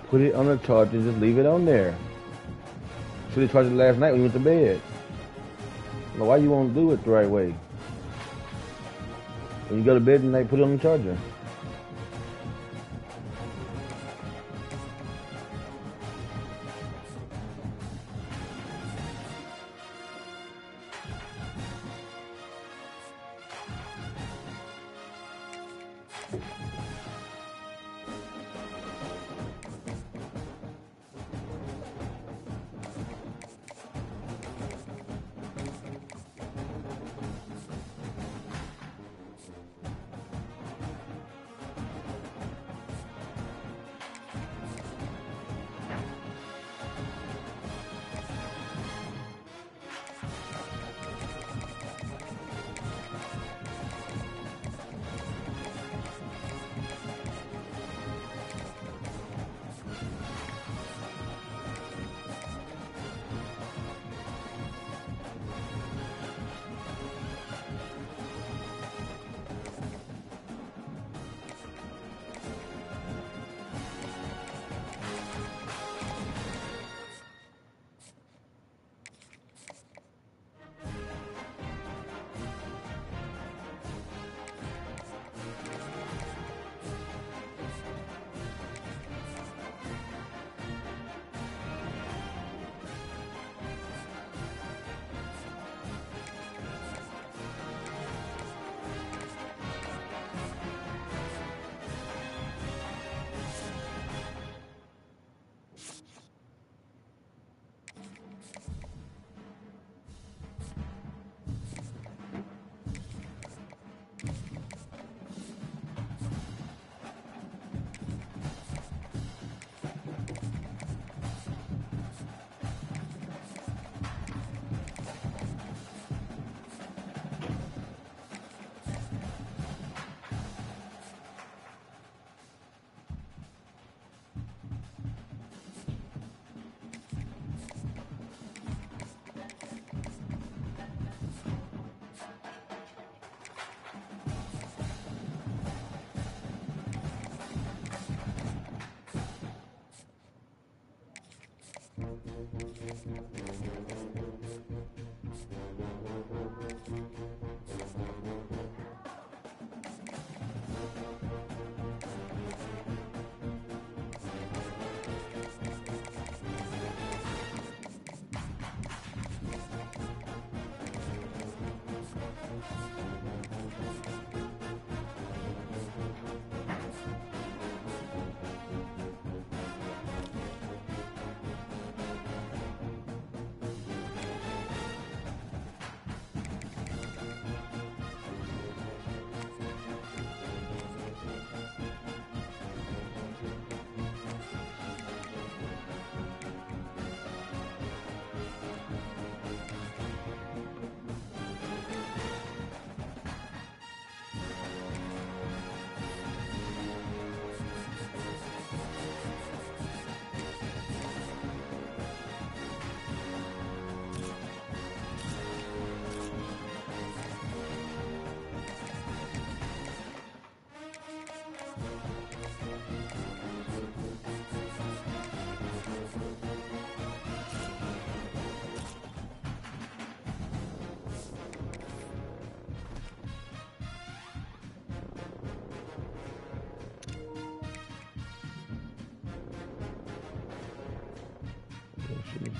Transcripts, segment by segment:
Put it on the charger and just leave it on there. Should have charged it last night when you went to bed. Well, why you won't do it the right way? When you go to bed tonight, put it on the charger.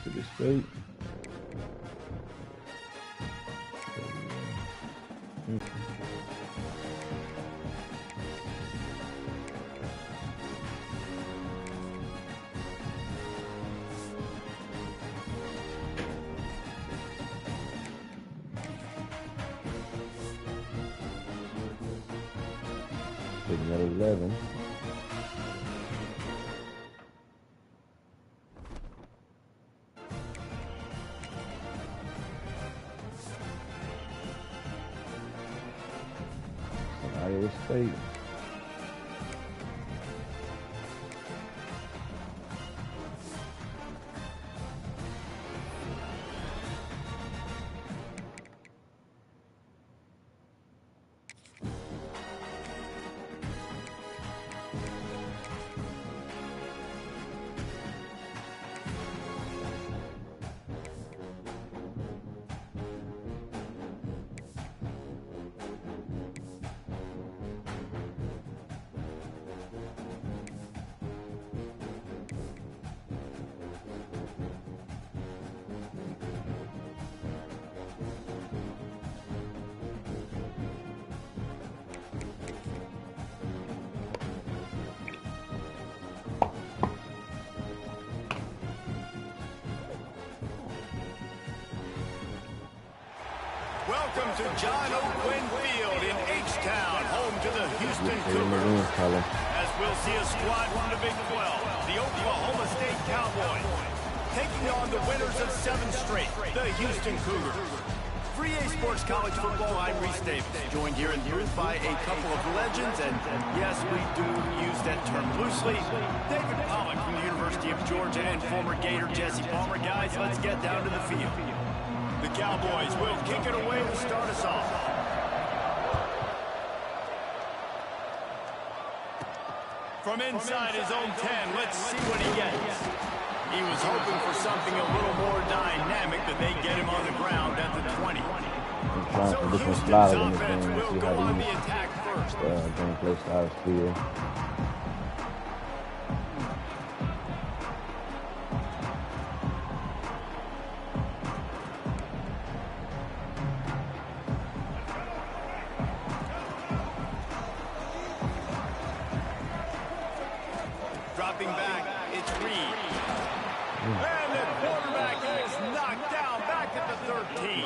To the straight. Taking that 11. Iowa State. Welcome to John O'Quinn Field in H-Town, home to the Houston Cougars. As we'll see a squad from the Big 12, the Oklahoma State Cowboys, taking on the winners of 7 straight, the Houston Cougars. For EA Sports College Football, I'm Reese Davis, joined here in booth by a couple of legends, and yes, we do use that term loosely. David Pollock from the University of Georgia and former Gator Jesse Palmer. Guys, let's get down to the field. The Cowboys will kick it away to start us off. From inside his own 10, let's see what he gets. He was hoping for something a little more dynamic, but they get him on the ground at the 20. So Houston's offense will go on the attack first. Gameplay styles feel. Dropping back, it's Reed. And the quarterback is knocked down back at the 13.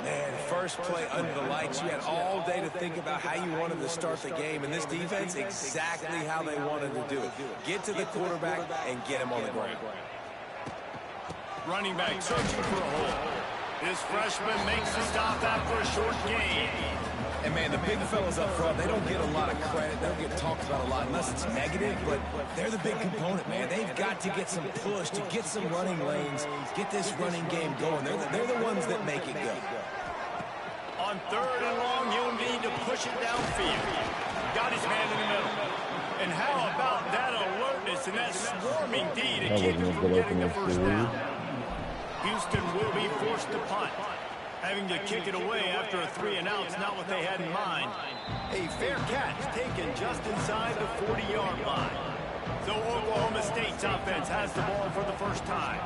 Man, first play under the lights. You had all day to think about how you wanted to start the game. And this defense, exactly how they wanted to do it. Get to the quarterback and get him on the ground. Running back searching for a hole. This freshman makes the stop after a short gain. And, man, the big fellas up front, they don't get a lot of credit. They don't get talked about a lot unless it's negative, but they're the big component, man. They've got to get some push, to get some running lanes, get this running game going. They're the ones that make it go. On 3rd and long, he'll need to push it downfield. Got his man in the middle. And how about that alertness and that swarming D to keep him from getting the first down? Houston will be forced to punt. Having to kick it away after a 3-and-out's not what they had in mind. A fair catch taken just inside the 40-yard line. So Oklahoma State's offense has the ball for the first time.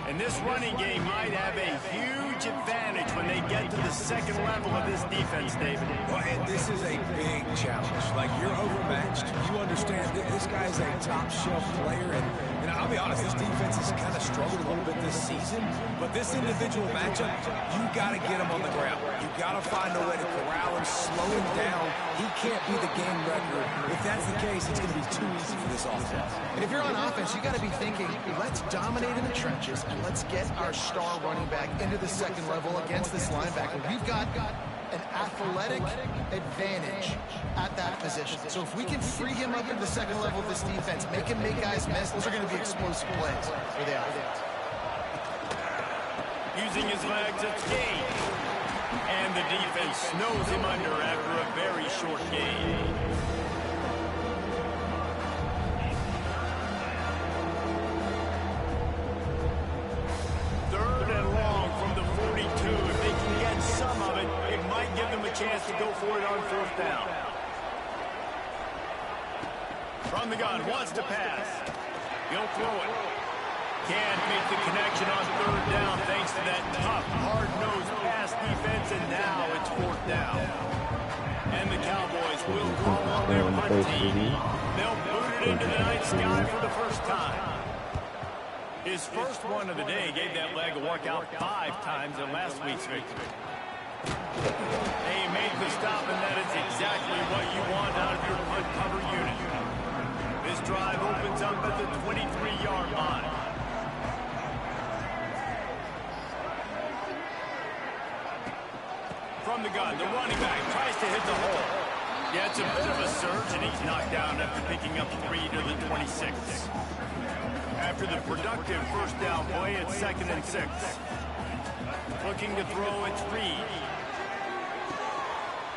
And this running game might have a huge advantage when they get to the second level of this defense, David. Well, and this is a big challenge. Like, you're overmatched. You understand that this guy's a top-shelf player, and I'll be honest, this defense has kind of struggled a little bit this season, but this individual matchup, you got to get him on the ground. You got to find a way to corral him, slow him down. He can't be the game record. If that's the case, it's going to be too easy for this offense. And if you're on offense, you got to be thinking, let's dominate in the trenches, and let's get our star running back into the second level against this linebacker. We've got an athletic advantage at that position. So if we can free him up into the second level of this defense, make him make guys miss, those are going to be explosive plays for the offense. Using his legs, it's gain. And the defense snows him under after a very short gain. Chance to go for it on 4th down. From the gun, wants to pass. He'll throw it. Can't make the connection on 3rd down thanks to that tough, hard-nosed pass defense, and now it's 4th down. And the Cowboys will call on their punt team. They'll boot it into the night sky for the first time. His first one of the day gave that leg a workout 5 times in last week's victory. They made the stop, and that is exactly what you want out of your punt cover unit. This drive opens up at the 23-yard line. From the gun, the running back tries to hit the hole. Yeah, it's a bit of a surge, and he's knocked down after picking up 3 to the 26. After the productive first down play, it's 2nd and 6. Looking to throw, it's Reed.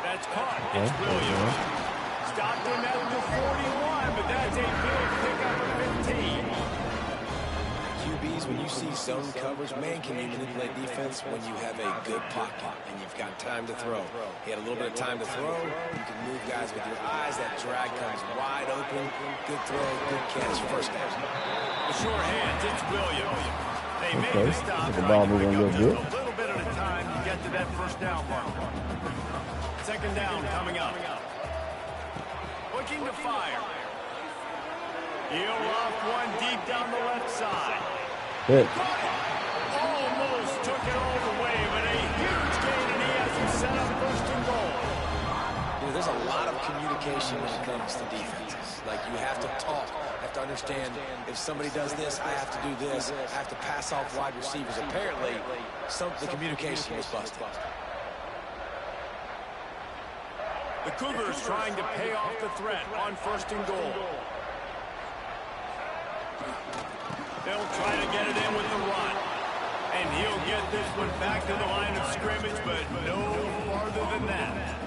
That's caught. It's Williams. Stopped him at the 41. Breeze, when you see zone coverage, man, can you manipulate defense when you have a good pocket and you've got time to throw. He had a little bit of time to throw. You can move guys with your eyes. That drag comes wide open. Good throw, good catch, first down. The short hands, it's Williams. They made the stop, the ball moving a little bit. A little bit at a time to get to that first down mark. Second down coming up. Looking to fire. He'll off one deep down the left side. Hit. Almost took it all the way, but a huge gain, and he has him set up first and goal. You know, there's a lot of communication when it comes to defenses. Like, you have to talk. You have to understand, if somebody does this, I have to do this. I have to pass off wide receivers. Apparently, the communication was busted. The Cougars trying to pay off the threat on first and goal. They'll try to get it in with the run. And he'll get this one back to the line of scrimmage, but no farther than that.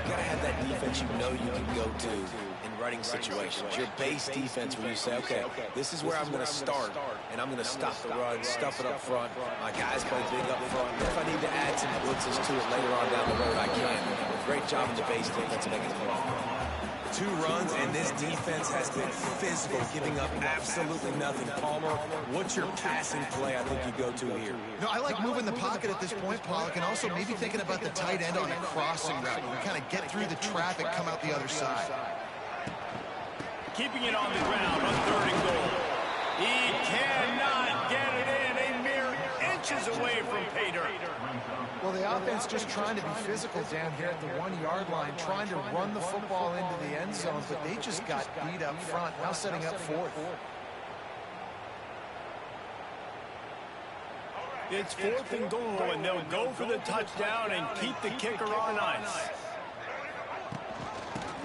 You got to have that defense you know you can go to in running situations. Your base defense where you say, okay, this is where I'm going to start, and I'm going to stop the run, stuff it up front. My guys play big up front. If I need to add some blitzes to it later on down the road, I can. Great job in the base defense making it wrong. 2 runs, and this defense has been physical, giving up absolutely nothing. Palmer, what's your passing play I think you go to here? No, I like moving the pocket at this point, Pollock, and also maybe thinking about the tight end on a crossing route. You kind of get through the traffic, come out the other side. Keeping it on the ground on third and goal. He cannot get it in, a mere inches away from pay dirt. Well, the offense just trying to be physical down here at the 1-yard line, trying to run the football into the end zone, but they just got beat up front, now setting up fourth. It's fourth and goal, and they'll go for the touchdown and keep the kicker on ice.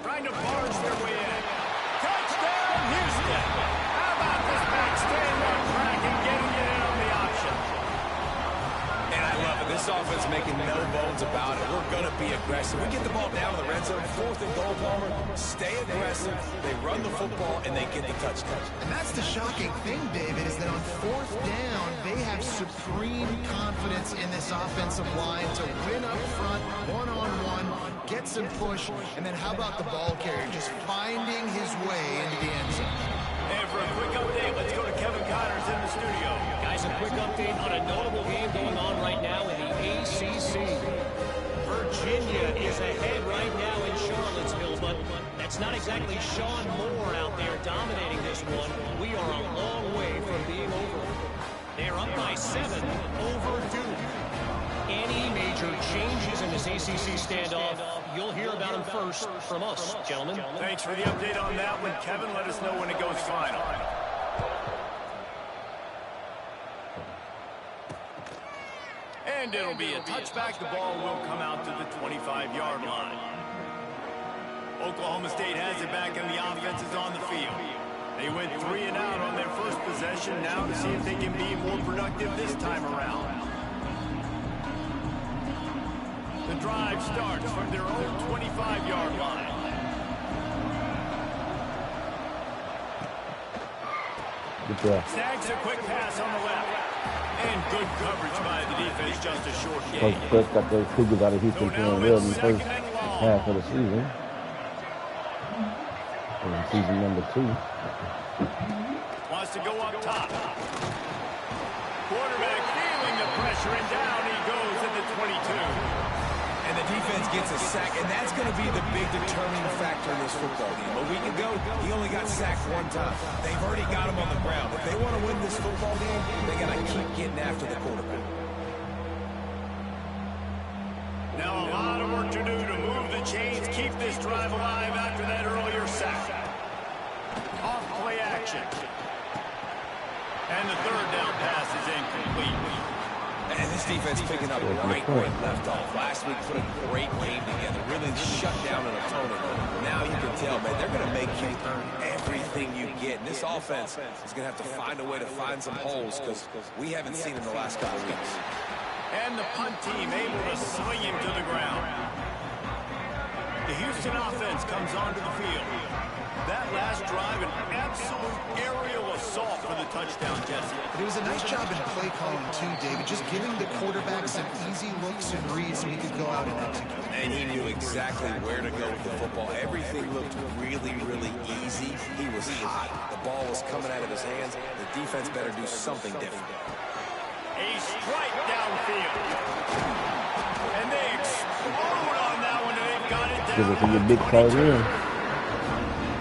Trying to barge their way in. Touchdown, Houston! How about this back staying on track and getting it in on the option? And I love it. This offense making no bones about it. We're going to be aggressive. We get the ball down in the red zone, fourth and goal, Palmer. Stay aggressive. They run the football, and they get the touchdown. And that's the shocking thing, David, is that on fourth down, they have supreme confidence in this offensive line to win up front, one-on-one, get some push, and then how about the ball carrier just finding his way into the end zone? And for a quick update, let's go to Kevin Connors in the studio. Guys, a quick update on a notable game going on right now in the ACC. Virginia is ahead right now in Charlottesville, but that's not exactly Sean Moore out there dominating this one. We are a long way from being over. They're up by 7 over Duke. Any major changes in this ACC standoff, you'll hear about them first from us, gentlemen. Thanks for the update on that one, Kevin. Let us know when it goes final. And it'll be a touchback. The ball will come out to the 25-yard line. Oklahoma State has it back, and the offense is on the field. They went 3 and out on their first possession. Now to see if they can be more productive this time around. The drive starts from their own 25-yard line. Snags a quick pass on the left. And good coverage by the defense, just a short gain. First got those Cougars out of Houston playing well in the first half of the season. In season number 2. Wants to go up top. Quarterback feeling the pressure, and down he goes at the 22. And the defense gets a sack, and that's going to be the big determining factor in this football game. A week ago, he only got sacked 1 time. They've already got him on the ground. If they want to win this football game, they got to keep getting after the quarterback. Now a lot of work to do to move the chains, keep this drive alive after that earlier sack. Off play action. And the third down pass is incomplete. And this defense picking up right where it left off. Last week put a great game together. Really shut down an opponent. Now you can tell, man, they're going to make you earn everything you get. And this offense is going to have to find a way to find some holes because we haven't seen in the last couple of weeks. And the punt team able to swing him to the ground. The Houston offense comes onto the field. That last drive, an absolute aerial assault for the touchdown. touchdown, Jesse. It was a nice job in play calling too, David, just giving the quarterback some easy looks and reads so he could go out and execute. And he knew exactly where to go with the football. Everything looked really, really easy. He was hot. The ball was coming out of his hands. The defense better do something different. A strike downfield. And they explode on that one, and they've got it down. Give it a big tight end.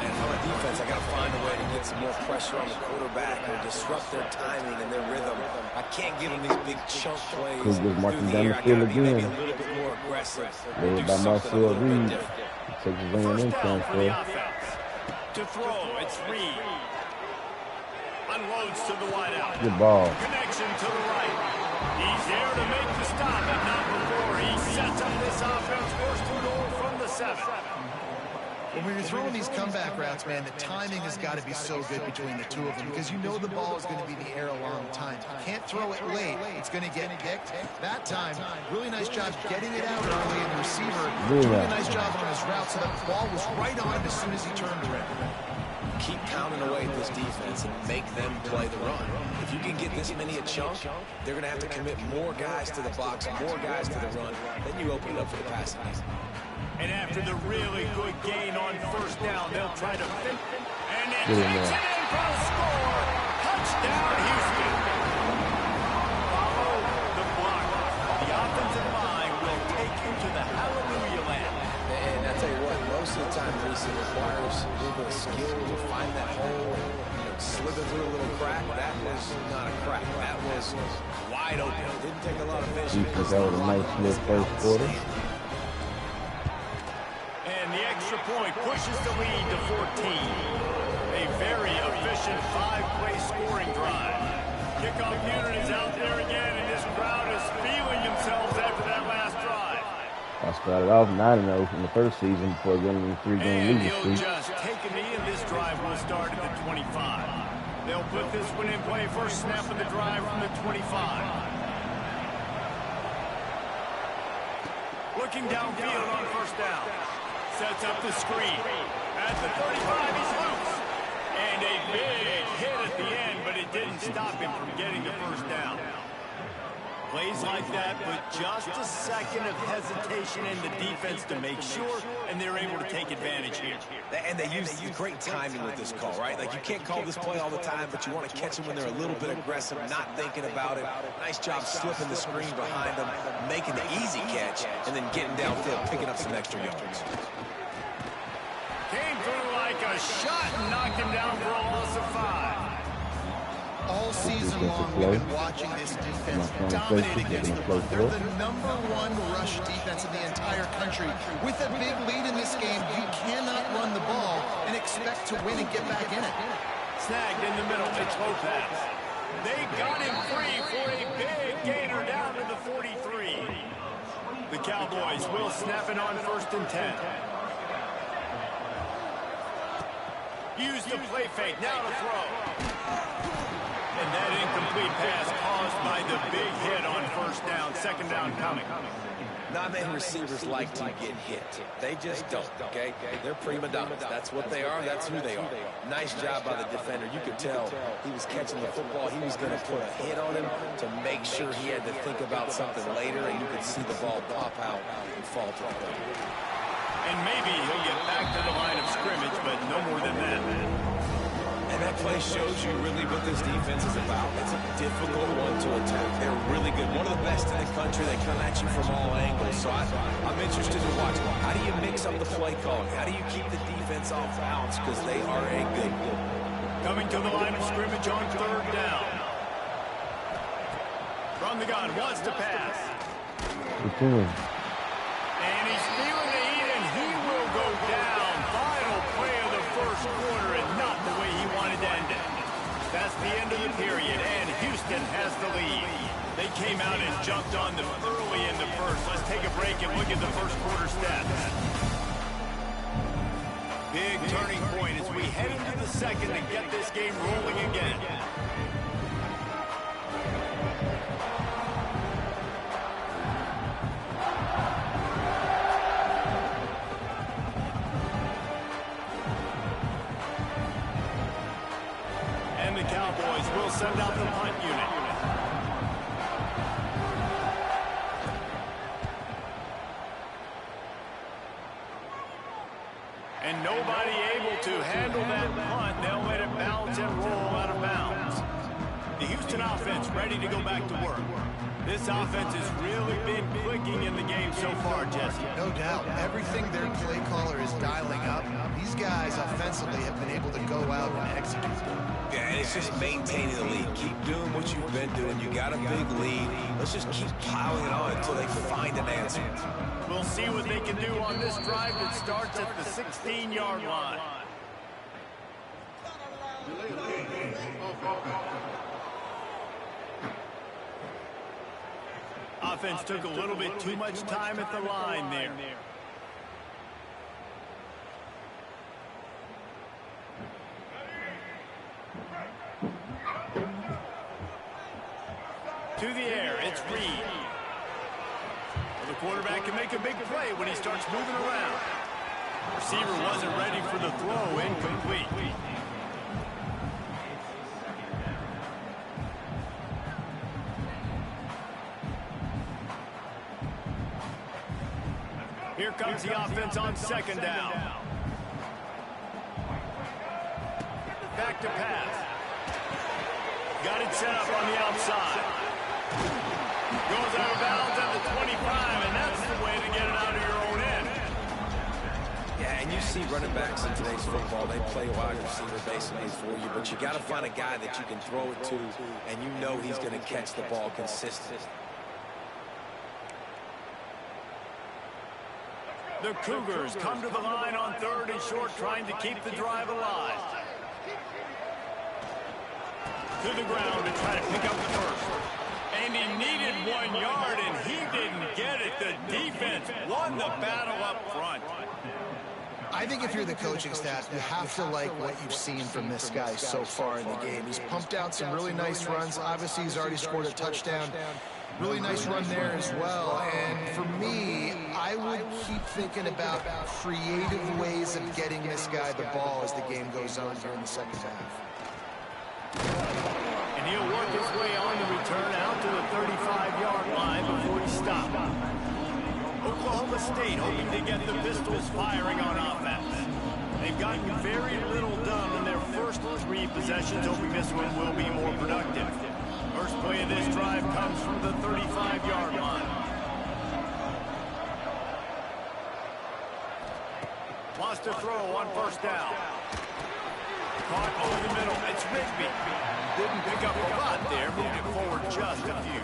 And on the defense, I got to find a way to get some more pressure on the quarterback or disrupt their timing and their rhythm. I can't give them these big chunk plays. Who's just marching down the I field gotta be maybe again. a little bit more aggressive. Led by Marcel Reed. Takes his own in transfer. To throw, it's Reed. Unloads to the wideout. Good ball. Connection to the right. He's there to make the stop, but not before he sets up this offense. Forced to goal from the 7. When you're throwing these comeback routes, man, the timing has got to be so good between the two of them because you know the ball is going to be in the air a long time. You can't throw it late. It's going to get picked. That time, really nice job getting it out early, and the receiver doing a nice job on his route so the ball was right on him as soon as he turned around. Keep pounding away at this defense and make them play the run. If you can get this many a chunk, they're going to have to commit more guys to the box, more guys to the run. Then you open it up for the passing game. And after the really good gain on first down, they'll try to fit. And it takes it in for a score. Touchdown, Houston. Follow the block. The offensive line will take you to the hallelujah land. And I tell you what, most of the time, Reese, it requires a little bit of skill to find that hole, slither through a little crack. That was not a crack. That was wide open. It didn't take a lot of vision. That was a nice little first quarter. And the extra point pushes the lead to 14. A very efficient 5-play scoring drive. Kickoff unit is out there again, and this crowd is feeling themselves after that last drive. I started off 9-0 from the first season before getting the 3-game losing And he'll streak. just take a knee, and this drive will start at the 25. They'll put this one in play. First snap of the drive from the 25. Looking downfield on first down. Sets up the screen. At the 35, he's loose. And a big hit at the end, but it didn't stop him from getting the first down. Plays like that, but just a second of hesitation in the defense to make sure, and they're able to take advantage here. And they use great timing with this call, right? Like, you can't call this play all the time, but you want to catch them when they're a little bit aggressive, not thinking about it. Nice job slipping the screen behind them, making the easy catch, and then getting downfield, picking up some extra yards. Came through like a shot and knocked him down for a loss of 5. All season long, we've been watching this defense dominate against the run. They're the #1 rush defense in the entire country. With a big lead in this game, you cannot run the ball and expect to win and get back in it. Snagged in the middle, a slow pass. They got him free for a big gainer down to the 43. The Cowboys will snap it on 1st and 10. Use the play fake, now to throw. And that incomplete pass caused by the big hit on first down. Second down coming. Not many receivers like to get hit. They just don't, okay? They're prima donnas. That's what they are. That's who they are. Nice job by the defender. You could tell he was catching the football. He was going to put a hit on him to make sure he had to think about something later, and you could see the ball pop out and fall to the ground. And maybe he'll get back to the line of scrimmage, but no more than that. And that play shows you really what this defense is about. It's a difficult one to attack. They're really good. One of the best in the country. They come at you from all angles. So I'm interested to watch. How do you mix up the play calling? How do you keep the defense off balance? Because they are a good group. Coming to the line of scrimmage on 3rd down. From the gun, wants to pass. And he's feeling the heat, and he will go down. Final play of the first quarter, and not the way he wanted to end it. That's the end of the period, and Houston has the lead. They came out and jumped on them early in the first. Let's take a break and look at the first quarter stats. Big turning point as we head into the second and get this game rolling again. the Cowboys will send out the punt unit. And nobody able to handle that punt. They'll let it bounce and roll out of bounds. The Houston offense ready to go back to work. This offense has really been clicking in the game so far, Jesse. No doubt. Everything their play caller is dialing up, these guys offensively have been able to go out and execute. Yeah, and it's just maintaining the lead. Keep doing what you've been doing. You got a big lead. Let's just keep piling it on until they find an answer. We'll see what they can do on this drive that starts at the 16-yard line. Offense took a little bit too much time at the line there. To the air, it's Reed. The quarterback can make a big play when he starts moving around. Receiver wasn't ready for the throw, incomplete. Here comes the offense on second down. Back to pass. Got it set up on the outside. Goes out of bounds at the 25, and that's the way to get it out of your own end. Yeah, and you see running backs in today's football, they play wide receiver basically for you, but you got to find a guy that you can throw it to, and you know he's going to catch the ball consistently. The Cougars come to the line on 3rd and short, trying to keep the drive alive. To the ground to try to pick up the first. And he needed 1 yard, and he didn't get it. The defense won the battle up front. I think if you're the coaching staff, you have to like what you've seen from this guy so far in the game. He's pumped out some really nice runs. Obviously, he's already scored a touchdown. Really nice run there as well. And for me, I would keep thinking about creative ways of getting this guy the ball as the game goes on during the second half. And he'll work his way on the return out to the 35-yard line before he stopped. Oklahoma State hoping to get the Pistols firing on offense. They've gotten very little done in their first 3 possessions, hoping this one will be more productive. First play of this drive comes from the 35-yard line. Wants to throw on first down. Caught over the middle. It's Rigby. Didn't pick up a lot there. Moved it forward just a few.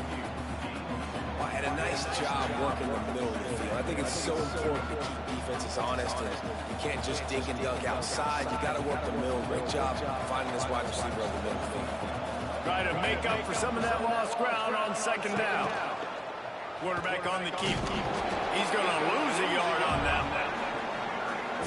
Well, had a nice job working the middle of the field. I think it's so important to keep defenses honest, and you can't just dig and dunk outside. You got to work the middle. Great job finding this wide receiver over the middle of the field. Try to make up for some of that lost ground on second down. Quarterback on the keep. He's going to lose a yard on that one.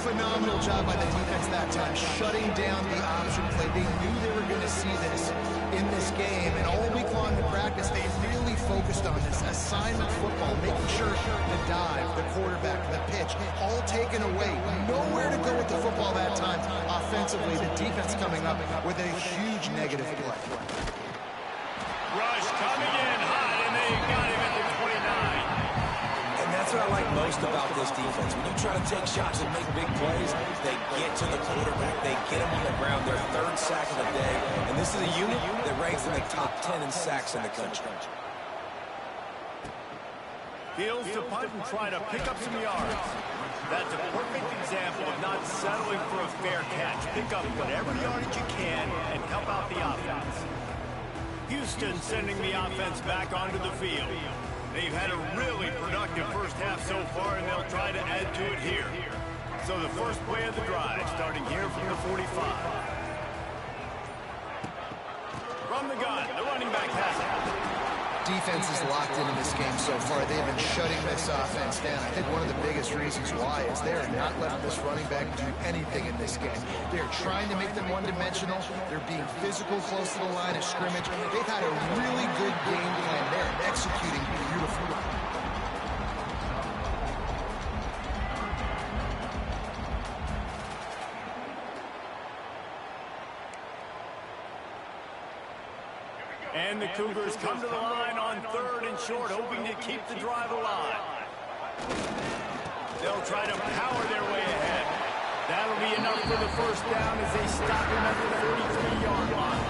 Phenomenal job by the defense that time, shutting down the option play. They knew they were going to see this in this game, and all week long in practice, they really focused on this assignment football, making sure the dive, the quarterback, the pitch, all taken away. Nowhere to go with the football that time. Offensively, the defense coming up with a huge negative play. Rush coming in hot, and they got him at the 29. And that's what I like most about this defense. When you try to take shots and make big plays, they get to the quarterback. They get him on the ground. Their 3rd sack of the day. And this is a unit that ranks in the top 10 in sacks in the country. Fields to punt and try to pick up some yards. That's a perfect example of not settling for a fair catch. Pick up whatever yardage you can and help out the offense. Houston sending the offense back onto the field. They've had a really productive first half so far, and they'll try to add to it here. So the first play of the drive, starting here from the 45. From the gun, the running back has it. Defense is locked into this game so far. They've been shutting this offense down. I think one of the biggest reasons why is they're not letting this running back do anything in this game. They're trying to make them one-dimensional. They're being physical close to the line of scrimmage. They've had a really good game plan. They're executing beautifully. And the Cougars come to the line on 3rd and short, hoping to keep the drive alive. They'll try to power their way ahead. That'll be enough for the first down as they stop him at the 33-yard line.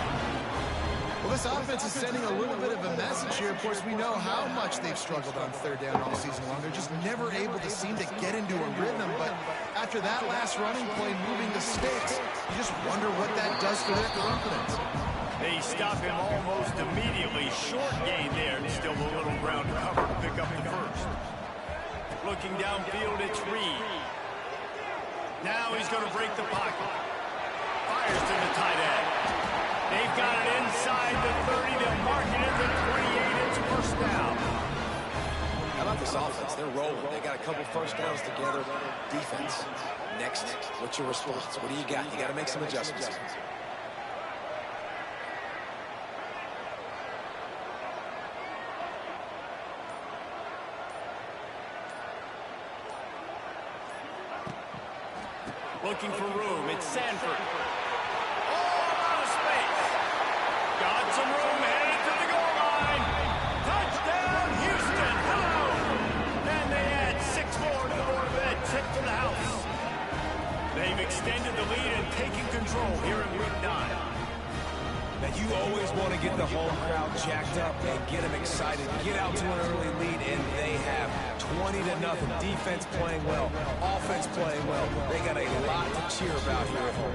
Well, this offense is sending a little bit of a message here. Of course, we know how much they've struggled on 3rd down all season long. They're just never able to seem to get into a rhythm. But after that last running play moving the sticks, you just wonder what that does for their confidence. They stop him almost immediately. Short gain there. Still a little ground to cover to pick up the first. Looking downfield, it's Reed. Now he's going to break the pocket. Fires to the tight end. They've got it inside the 30. They'll mark it at the 28. It's first down. How about this offense? They're rolling. They got a couple first downs together. Defense. Next, what's your response? What do you got? You got to make some adjustments. Looking for room. It's Sanford. Oh, out of space. Got some room. Headed to the goal line. Touchdown, Houston. Hello. And they add 6 more to the board of ed. Tip to the house. They've extended the lead and taken control here in week 9. Now, you always want to get the home crowd jacked up and get them excited. Get out to an early lead, and they have 20-0. Defense playing well, offense playing well. They got a lot to cheer about here at home.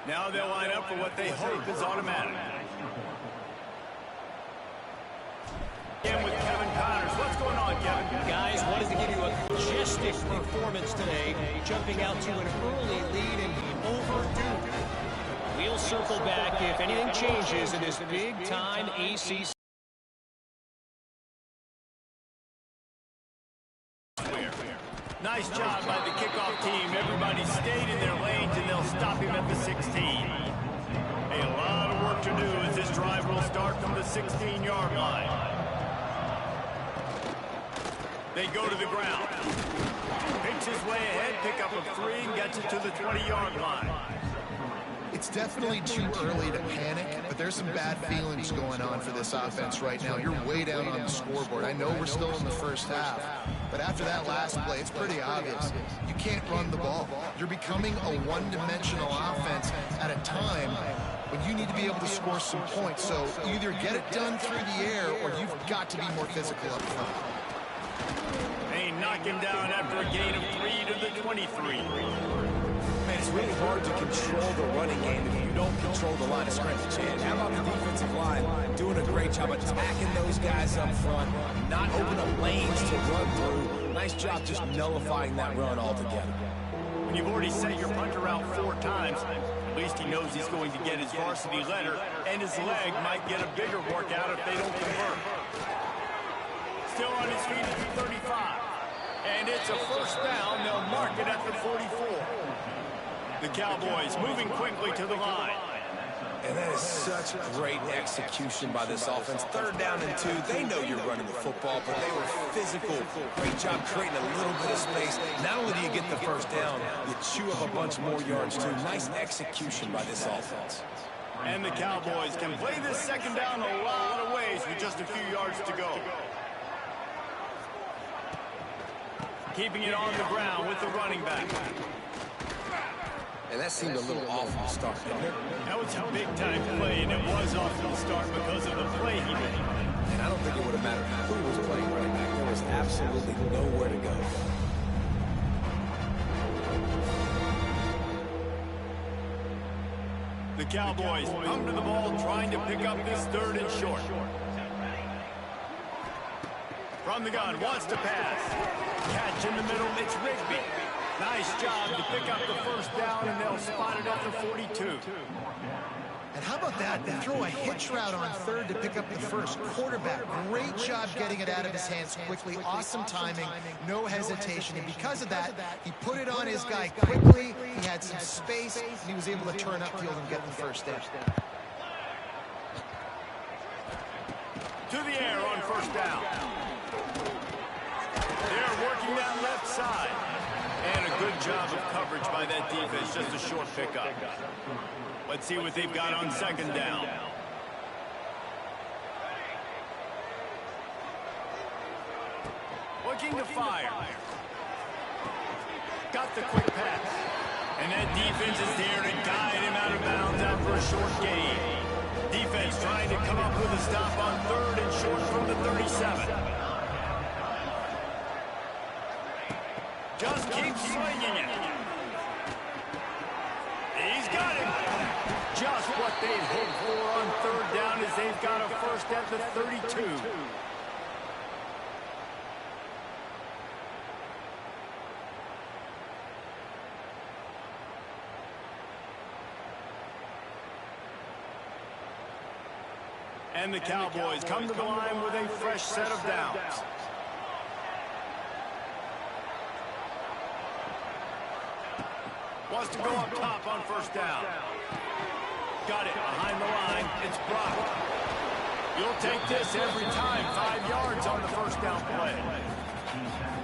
Now they'll line up for what they hope is automatic. Again with Kevin Connors. What's going on, Kevin? Guys, wanted to give you a majestic performance today, jumping out to an early lead and overdue. We'll circle back if anything changes in this big-time ACC. Nice job by the kickoff team. Everybody stayed in their lanes, and they'll stop him at the 16. A lot of work to do as this drive will start from the 16-yard line. They go to the ground. Picks his way ahead, pick up a 3, and gets it to the 20-yard line. It's definitely too early to panic, but there's some bad feelings going on for this offense right now. You're way down on the scoreboard. I know we're still in the first half, but after that last play, it's pretty obvious. You can't run the ball. You're becoming a one-dimensional offense at a time when you need to be able to score some points. So either get it done through the air, or you've got to be more physical up front. They knock him down after a gain of 3 to the 23. Man, it's really hard to control the running game if you don't control the line of scrimmage. And how about the defensive line doing a great job attacking those guys up front, not open up lanes to run through. Nice job just nullifying that run altogether. When you've already set your punter out 4 times, at least he knows he's going to get his varsity letter, and his leg might get a bigger workout if they don't convert. Still on his feet at the 35. And it's a first down. They'll mark it at the 44. The Cowboys moving quickly to the line. And that is such great execution by this offense. 3rd down and 2. They know you're running the football, but they were physical. Great job creating a little bit of space. Not only do you get the first down, you chew up a bunch more yards, too. Nice execution by this offense. And the Cowboys can play this second down a lot of ways with just a few yards to go. Keeping it on the ground with the running back. And that seemed a little off from the start, didn't it? That was a big-time play, and it was off to the start because of the play he made. And I don't think it would have mattered who was playing running back. There was absolutely nowhere to go. The Cowboys come to the ball, trying to pick up this 3rd and short. From the gun, wants to pass. Catch in the middle, it's Rigby. Nice job to pick up the first down, and they'll spot it at the 42. And how about that? They throw a hitch route on 3rd to pick up the first. Quarterback, great job getting it out of his hands quickly. Awesome timing, no hesitation. And because of that, he put it on his guy quickly. He had some space, and he was able to turn upfield and get the first down. To the air on first down. They're working that left side. And a good job of coverage by that defense, just a short pickup. Let's see what they've got on second down. Looking to fire. Got the quick pass. And that defense is there to guide him out of bounds out for a short gain. Defense trying to come up with a stop on third and short from the 37. Just keep swinging it. He's got it. Just what they'd hoped for on third down as they've got a first at the 32. And the Cowboys come to the line with a fresh set of downs. Wants to go up top on first down. Got it behind the line. It's blocked. You'll take this every time. 5 yards on the first down play.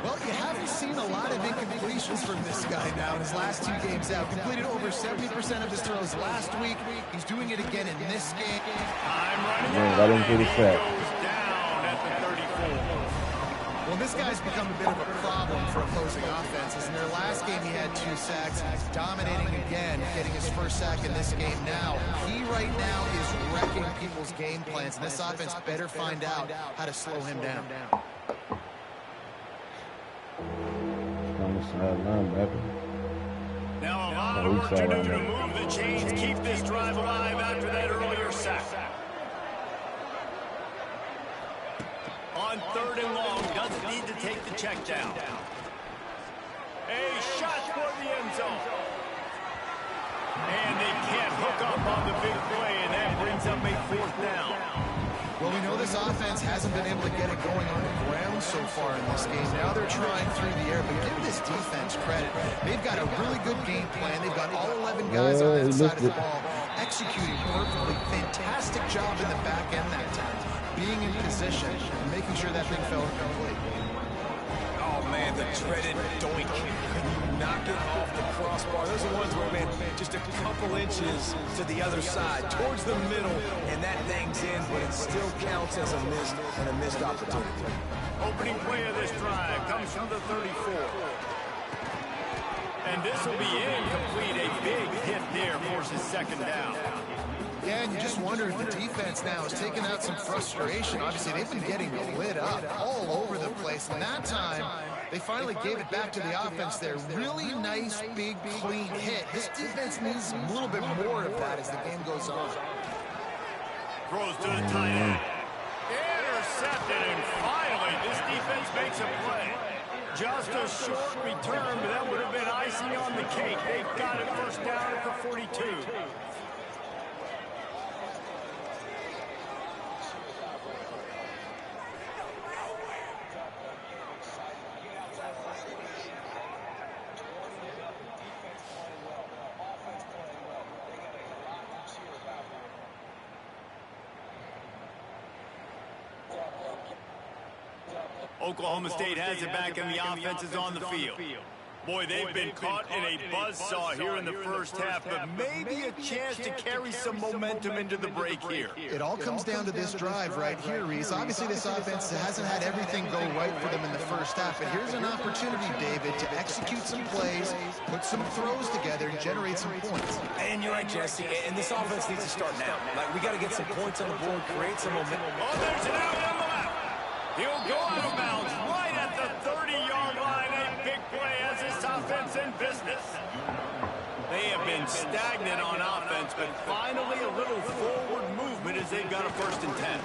Well, you haven't seen a lot of incompletions from this guy now in his last 2 games out. Completed over 70% of his throws last week. He's doing it again in this game. I'm running Right into the sack. goes down at the 34. Well, this guy's become a bit of a problem for opposing offenses. In their last game, he had 2 sacks. He's dominating again, getting his first sack in this game now. He right now is wrecking people's game plans, and this offense better find out how to slow him down. On the sideline, baby. Now a lot of work to do to move the chains, keep this drive alive after that earlier sack. On third and long, doesn't need to take the check down. A shot for the end zone. And they can't hook up on the big play, and that brings up a fourth down. Well, we know this offense hasn't been able to get it going on the ground so far in this game. Now they're trying through the air, but give this defense credit. They've got a really good game plan. They've got all 11 guys on that side of the ball executing perfectly. Fantastic job in the back end that time. Being in position and making sure that thing fell incomplete. Oh, man, the dreaded doink. Could you knock it off the crossbar? Those are ones where, man, just a couple inches to the other side, towards the middle, and that thing's in, but it still counts as a missed opportunity. Opening play of this drive comes from the 34. And this will be incomplete. A big hit there forces second down. Yeah, and you just wonder if the defense now is taking out some frustration. Obviously, they've been getting the lid up all over the place. And that time, they finally gave it back to the offense there. Really nice, big, clean hit. This defense needs a little bit more of that as the game goes on. Throws to the tight end. Intercepted, and finally, this defense makes a play. Just a short return, but that would have been icing on the cake. They've got it first down at the 42. Oklahoma State has it back, and the offense is on the field. Boy, they've been caught in a buzzsaw here in the first half, but maybe a chance to carry some momentum into the break here. It all comes down to this drive right here, Reese. Obviously, this offense hasn't had everything go right for them in the first half, but here's an opportunity, David, to execute some plays, put some throws together, and generate some points. And you're right, Jesse, and this offense needs to start now. Like, we got to get some points on the board, create some momentum. Oh, there's an out on the left. He'll go out of bounds right at the 30-yard line. A big play as this offense in business. They have been stagnant on offense, but finally a little forward movement as they've got a 1st and 10.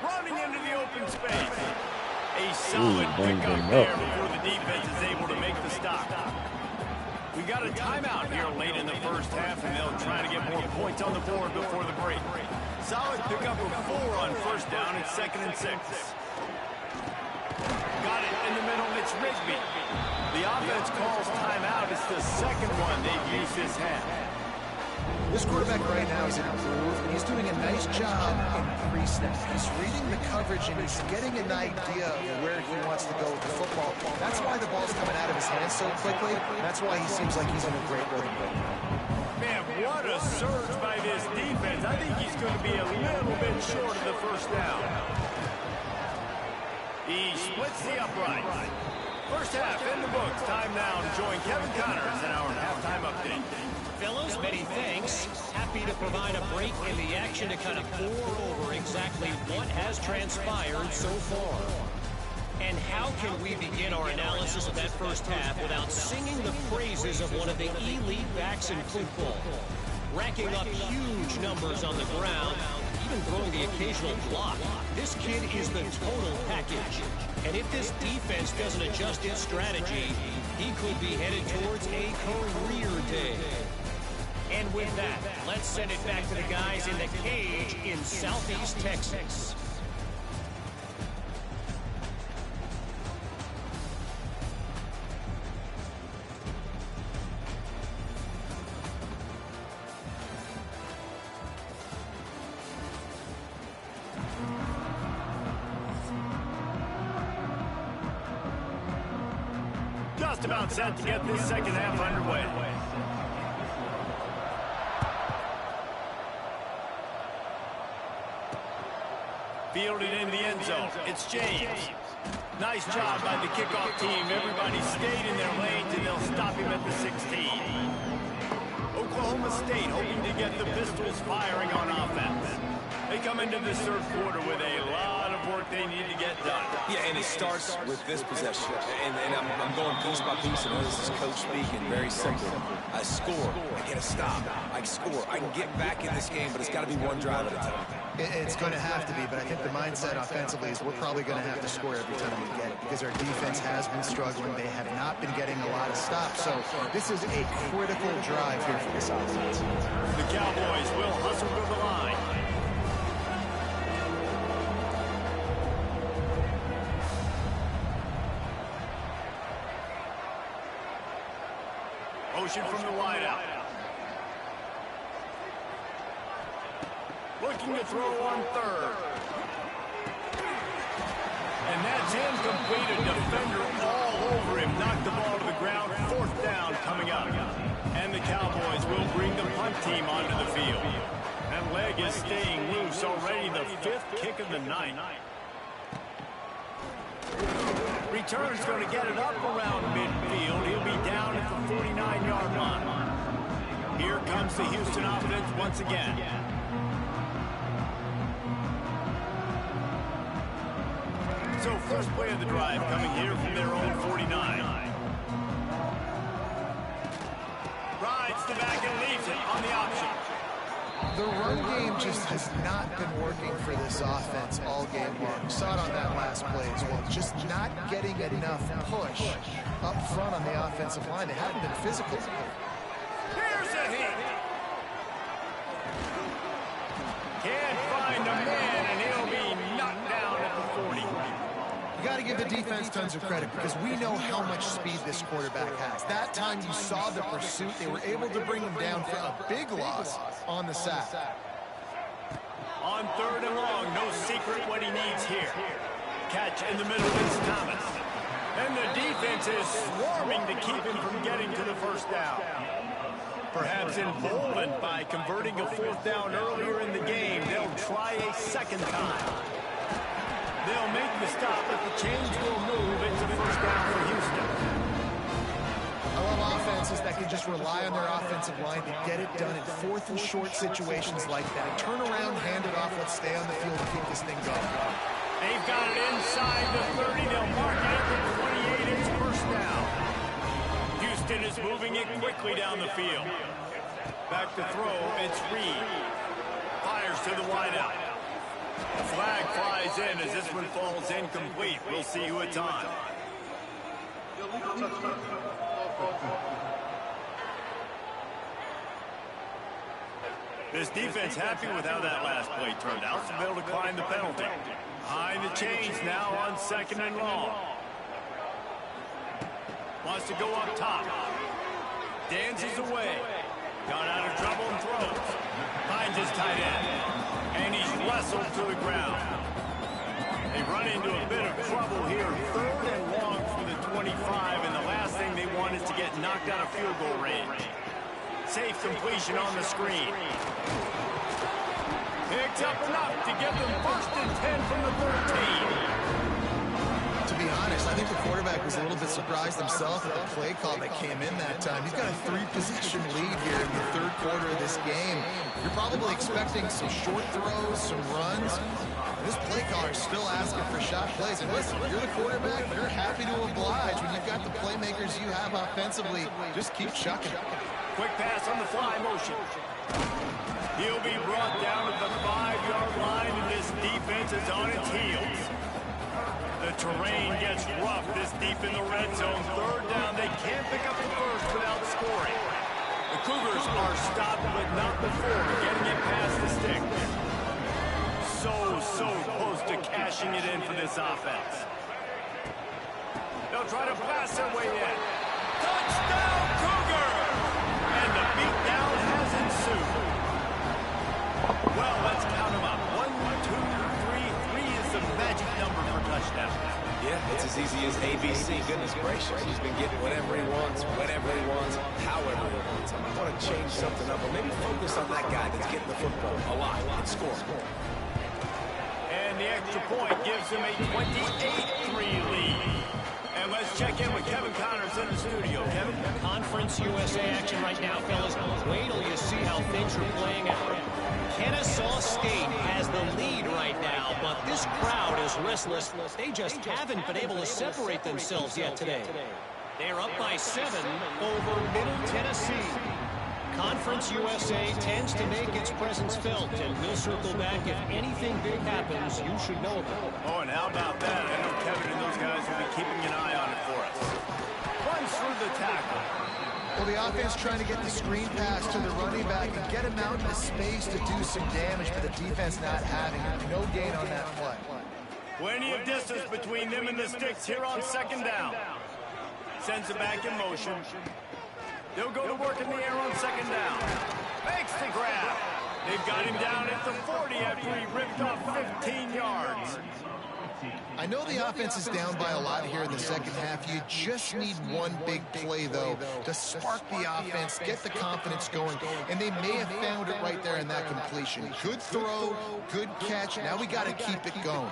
Running into the open space. A solid pickup there before the defense is able to make the stop. We got a timeout here late in the first half, and they'll try to get more points on the board before the break. Solid pickup of 4 on first down. It's 2nd and 6. Got it in the middle. It's Rigby. The offense calls timeout. It's the second one they've used this half. This quarterback right now is improved, and he's doing a nice job in pre-snap. He's reading the coverage, and he's getting an idea of where he wants to go with the football. That's why the ball's coming out of his hands so quickly. That's why he seems like he's in a great rhythm right now. Man, what a surge by this defense. I think he's going to be a little bit short of the first down. He splits the upright. First half in the books. Time now to join Kevin Connors in our halftime update. Fellas, many thanks. Happy to provide a break in the action to kind of pour over exactly what has transpired so far. And how can we begin our analysis of that first half without singing the praises of one of the elite backs in football? Racking up huge numbers on the ground, even throwing the occasional block. This kid is the total package. And if this defense doesn't adjust its strategy, he could be headed towards a career day. And with that, let's send it back to the guys in the cage in Southeast Texas. Just about set to get this second half underway. Fielded in the end zone. It's James. Nice job by the kickoff team. Everybody stayed in their lanes, and they'll stop him at the 16. Oklahoma State hoping to get the Pistols firing on offense. They come into this third quarter with a lot of work they need to get done. Yeah, and it starts with this possession. And I'm going piece by piece, and this is coach speaking, very simple. I score, I get a stop, I score. I can get back in this game, but it's got to be one drive at a time. It's going to have to be, but I think the mindset offensively is we're probably going to have to score every time we get it because our defense has been struggling. They have not been getting a lot of stops, so this is a critical drive here for this offense. The Cowboys will hustle to the line. Motion from the wideout. Looking to throw on third. And that's incomplete. A defender all over him. Knocked the ball to the ground. Fourth down coming up. And the Cowboys will bring the punt team onto the field. That leg is staying loose already. The fifth kick of the night. Return's going to get it up around midfield. He'll be down at the 49-yard line. Here comes the Houston offense once again. So first play of the drive coming here from their own 49. Rides the back and leaves it on the option. The run game just has not been working for this offense all game long. We saw it on that last play as well. Just not getting enough push up front on the offensive line. They haven't been physical. Here's a hit. Can't find a man, and he'll be knocked down at the 40. You got to give the defense tons of credit because we know how much speed this quarterback has. That time you saw the pursuit, they were able to bring him down for a big loss on the sack. On third and long, no secret what he needs here. Catch in the middle is Thomas. And the defense is swarming to keep him from getting to the first down. Perhaps emboldened by converting a fourth down earlier in the game, they'll try a second time. They'll make the stop, but the chains will move. It's a first down for Houston. I love offenses that can just rely on their offensive line to get it done in fourth and short situations like that. Turn around, hand it off, let's stay on the field and keep this thing going. They've got it inside the 30. They'll mark it at the 28. It's first down. Houston is moving it quickly down the field. Back to throw. It's Reed. Fires to the wideout. The flag flies in as this one falls incomplete. We'll see who it's on. This defense happy with how that last play turned out, so they'll decline the penalty. Behind the chains now on second and long. Wants to go up top. Dances away. Got out of trouble and throws. Finds his tight end. And he's wrestled to the ground. They run into a bit of trouble here. 3rd and long for the 25, and the last thing they want is to get knocked out of field goal range. Safe completion on the screen. Picks up enough to give them 1st and 10 from the 13. To be honest, I think the quarterback was a little bit surprised himself at the play call that came in that time. He's got a 3-possession lead here in the 3rd quarter of this game. You're probably expecting some short throws, some runs. This play caller is still asking for shot plays. And listen, if you're the quarterback, you're happy to oblige. When you've got the playmakers you have offensively, just keep chucking. Quick pass on the fly motion. He'll be brought down at the 5-yard line, and this defense is on its heels. The terrain gets rough this deep in the red zone. 3rd down, they can't pick up the first without scoring. The Cougars are stopped, but not before getting it past the sticks. So close to cashing it in for this offense. They'll try to pass their way in. Touchdown, Cougars! And the beatdown has ensued. Well, let's count them up. 1, 2, 3. 3 is the magic number for touchdowns. Yeah, it's as easy as ABC. Goodness gracious. He's been getting whatever he wants, whenever he wants, however he wants. I might want to change something up, or maybe focus on that guy that's getting the football a lot and score. And the extra point gives them a 28-3 lead. And let's check in with Kevin Connors in the studio. Kevin? Conference USA action right now, fellas. Wait till you see how things are playing out. Kennesaw State has the lead right now, but this crowd is restless. They just haven't been able to separate themselves yet today. They're up by 7 over Middle Tennessee. Conference USA tends to make its presence felt, and we'll circle back if anything big happens you should know about. Oh, and how about that? I know Kevin and those guys will be keeping an eye on it for us. Runs through the tackle. Well, the offense trying to get the screen pass to the running back and get him out into space to do some damage, but the defense not having it. No gain on that play. Plenty of distance between them and the sticks here on 2nd down. Sends it back in motion. They'll go to work in the air on 2nd down. Makes the grab. They've got him down at the 40 after he ripped off 15 yards. I know the offense is down by a lot here in the 2nd half. You just need one big play, though, to spark the offense, get the confidence going, and they may have found it right there in that completion. Good throw, good catch. Now we got to keep it going.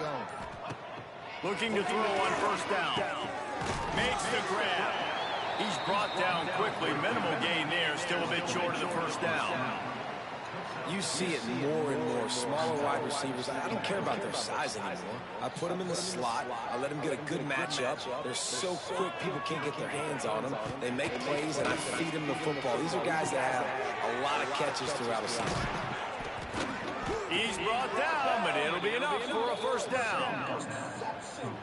Looking to throw on 1st down. Makes the grab. He's brought down quickly. Minimal gain there. Still a bit short of the 1st down. You see it more and more. Smaller wide receivers, I don't care about their size anymore. I put them in the slot. I let them get a good matchup. They're so quick, people can't get their hands on them. They make plays, and I feed them the football. These are guys that have a lot of catches throughout a season. He's brought down, but it'll be enough for a 1st down.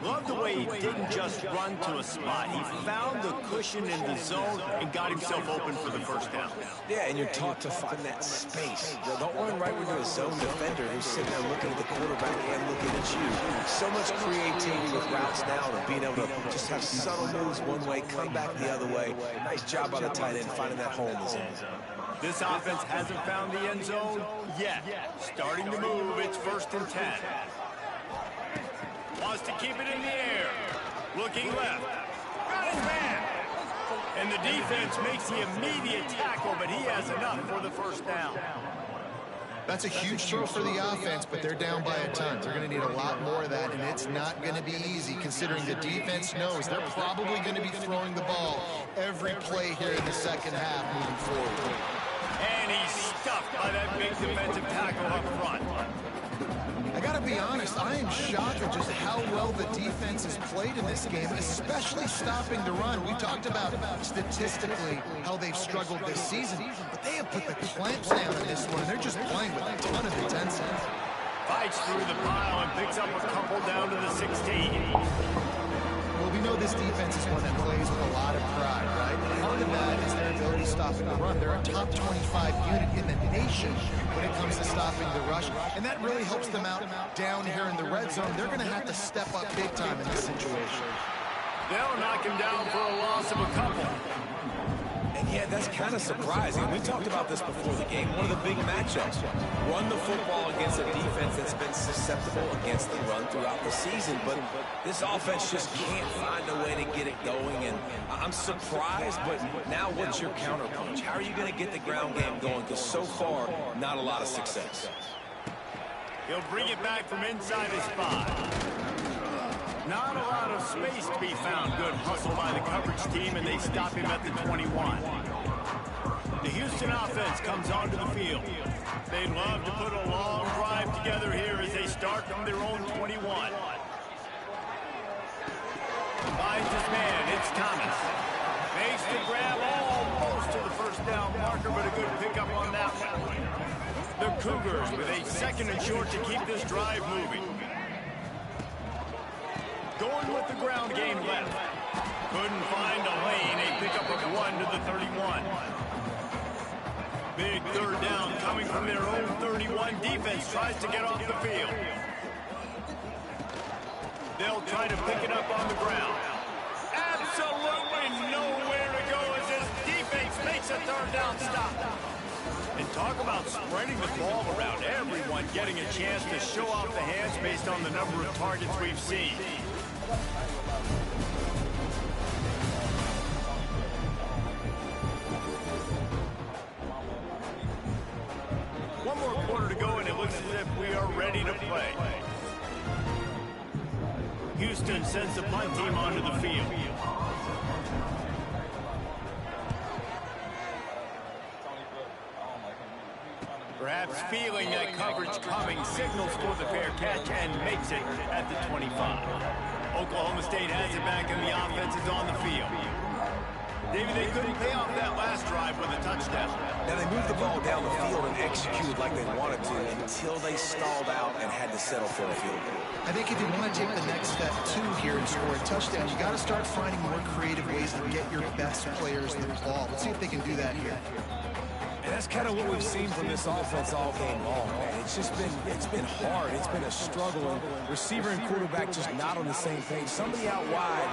Love the way he didn't just run to a spot. He found the cushion in the zone and got himself open for the 1st down. Yeah, and you're taught to find that space. Don't run right into a zone defender who's sitting there looking at the quarterback and looking at you. So much creativity with routes now and being able to just have subtle moves one way, come back the other way. Nice job by the tight end finding that hole in the zone. This offense hasn't found the end zone yet. Starting to move, it's 1st and 10. Wants to keep it in the air. Looking left. Got his man. And the defense makes the immediate tackle, but he has enough for the 1st down. That's a huge throw for the offense, but they're down by a ton. They're going to need a lot more of that, and it's not going to be easy considering the defense knows they're probably going to be throwing the ball every play here in the 2nd half moving forward. And he's stuffed by that big defensive tackle up front. I got to be honest, I am shocked at just how well the defense has played in this game, especially stopping the run. We talked about statistically how they've struggled this season, but they have put the clamps down in this one. They're just playing with a ton of intensity. Fights through the pile and picks up a couple down to the 16. Well, we know this defense is one that plays with a lot of pride, right? And part of that is their ability stopping the run. They're a top 25 unit in the nation when it comes to stopping the rush, and that really helps them out down here in the red zone. They're going to have to step up big time in this situation. They'll knock him down for a loss of a couple. And yeah, that's kind of surprising. We talked about this before the game. One of the big matchups. Run the football against a defense that's been susceptible against the run throughout the season. But this offense just can't find a way to get it going. And I'm surprised, but now what's your counterpunch? How are you going to get the ground game going? Because so far, not a lot of success. He'll bring it back from inside his 5. Not a lot of space to be found. Good hustle by the coverage team, and they stop him at the 21. The Houston offense comes onto the field. They'd love to put a long drive together here as they start from their own 21. Finds his man. It's Thomas. Makes the grab almost to the first down marker, but a good pickup on that one. The Cougars with a 2nd and short to keep this drive moving. Going with the ground game left. Couldn't find a lane. A pickup of 1 to the 31. Big 3rd down coming from their own 31. Defense tries to get off the field. They'll try to pick it up on the ground. Absolutely nowhere to go as this defense makes a 3rd down stop. And talk about spreading the ball around. Everyone getting a chance to show off the hands based on the number of targets we've seen. One more quarter to go, and it looks as if we are ready to play. Houston sends the punt team onto the field. Perhaps feeling that coverage coming, signals for the fair catch and makes it at the 25. Oklahoma State has it back and the offense is on the field. David, they couldn't pay off that last drive with a touchdown. Now they moved the ball down the field and executed like they wanted to until they stalled out and had to settle for a field goal. I think if you want to take the next step, too, here and score a touchdown, you got to start finding more creative ways to get your best players the ball. Let's see if they can do that here. And that's kind of what we've seen from this offense all game long, man. It's been hard. It's been a struggle. And receiver and quarterback just not on the same page. Somebody out wide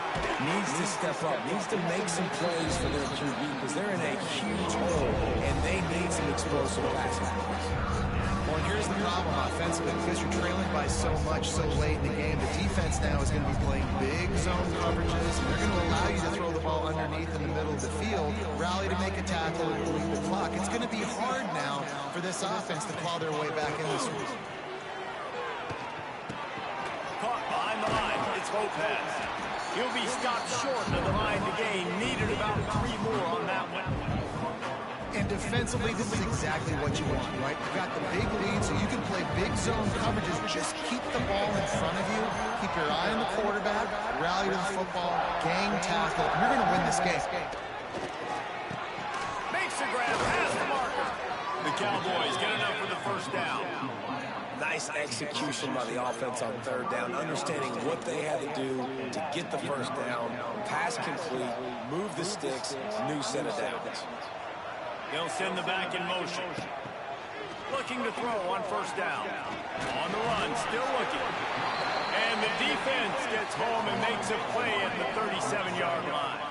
needs to step up, needs to make some plays for their QB because they're in a huge hole, and they need some explosive passing plays. Well, and here's the problem offensively. Because you're trailing by so much so late in the game, the defense now is going to be playing big zone coverages, and they're going to allow you to throw the ball underneath in the middle of the field, rally to make a tackle, and bleed the clock. It's going to be hard now for this offense to claw their way back in this one. Caught behind the line. It's Lopez. He'll be stopped short of the line to gain. Needed about 3 more on that one. And defensively, this is exactly what you want, right? You got the big lead, so you can play big zone coverages. Just keep the ball in front of you. Keep your eye on the quarterback. Rally to the football. Gang tackle. And you're going to win this game. Makes the grab past the marker. The Cowboys get enough for the first down. Nice execution by the offense on 3rd down, understanding what they had to do to get the first down, pass complete, move the sticks, new set of downs. They'll send the back in motion. Looking to throw on 1st down. On the run, still looking. And the defense gets home and makes a play at the 37-yard line.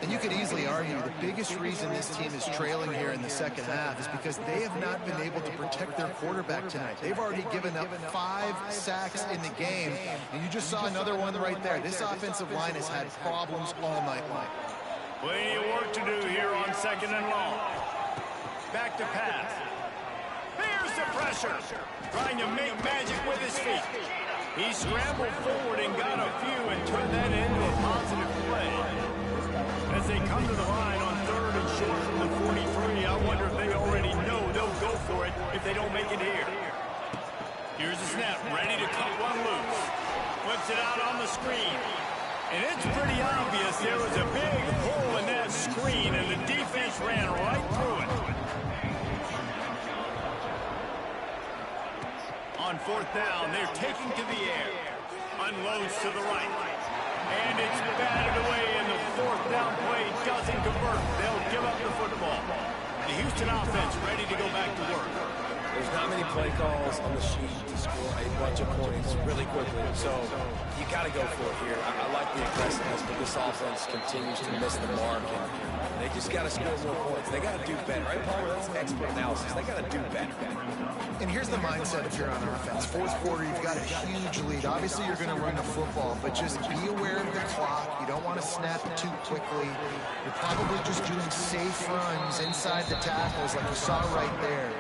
And you could easily argue the biggest reason this team is trailing here in the second half is because they have not been able to protect their quarterback tonight. They've already given up 5 sacks in the game, and you just saw another one right there. This offensive line has had problems all night long. Plenty of work to do here on 2nd and long. Back to pass. Here's the pressure. Trying to make magic with his feet. He scrambled forward and got a few and turned that into a positive play. As they come to the line on 3rd and short from the 43, I wonder if they already know they'll go for it if they don't make it here. Here's the snap, ready to cut one loose. Flips it out on the screen. And it's pretty obvious there was a big hole in that screen, and the defense ran right through it. On 4th down, they're taking to the air. Unloads to the right. And it's batted away, and the 4th down play doesn't convert. They'll give up the football. The Houston offense ready to go back to work. There's not many play calls on the sheet to score a bunch of points really quickly, so you got to go for it here. I like the aggressiveness, but this offense continues to miss the mark, and they just got to score more points. They got to do better, right, Palmer? That's expert analysis. They got to do better. And here's the mindset if you're on offense. Fourth quarter, you've got a huge lead. Obviously, you're going to run the football, but just be aware of the clock. You don't want to snap it too quickly. You're probably just doing safe runs inside the tackles like you saw right there.